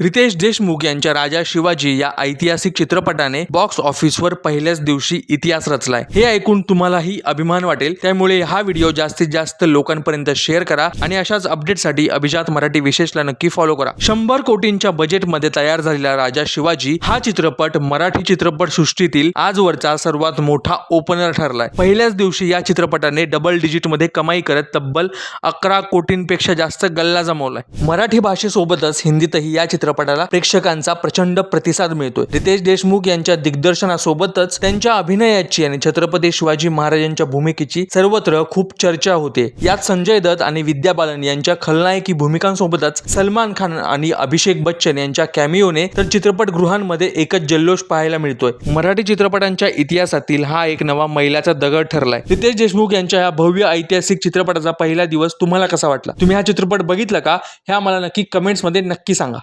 रितेश देशमुख यांच्या राजा शिवाजी या ऐतिहासिक चित्रपटाने बॉक्स ऑफिसवर पहिल्याच दिवशी इतिहास रचलाय। हे ऐकून तुम्हालाही अभिमान वाटेल, त्यामुळे हा व्हिडिओ जास्तीत जास्त लोकांपर्यंत शेअर करा आणि अशाच अपडेटसाठी अभिजात मराठी विशेषला नक्की फॉलो करा। 100 कोटींच्या बजेटमध्ये तयार झालेला राजा शिवाजी हा चित्रपट मराठी चित्रपट सृष्टीतील आजवरचा सर्वात मोठा ओपनर ठरलाय। पहिल्याच दिवशी या चित्रपटाने डबल डिजिट मध्ये कमाई करत तब्बल 11 कोटींपेक्षा जास्त गल्ला जमवलाय। मराठी भाषेसोबतच हिंदीतही या चित्रपटाला प्रेक्षकांचा प्रचंड प्रतिसाद मिळतोय। रितेश देशमुख यांच्या दिग्दर्शनासोबतच त्यांच्या अभिनयाची आणि छत्रपती शिवाजी महाराजांच्या भूमिकेची सर्वत्र खूप चर्चा होते। यात संजय दत्त आणि विद्या बालन यांच्या खलनायकी भूमिकांसोबतच सलमान खान आणि अभिषेक बच्चन यांच्या कॅमिओने तर चित्रपटगृहांमध्ये एकच जल्लोष पाहायला मिळतोय। मराठी चित्रपटांच्या इतिहासातील हा एक नवा मैलाचा दगड ठरलाय। रितेश देशमुख यांच्या या भव्य ऐतिहासिक चित्रपटाचा पहिला दिवस तुम्हाला कसा वाटला? तुम्ही हा चित्रपट बघितला का? हे आम्हाला नक्की कमेंट्स मध्ये नक्की सांगा।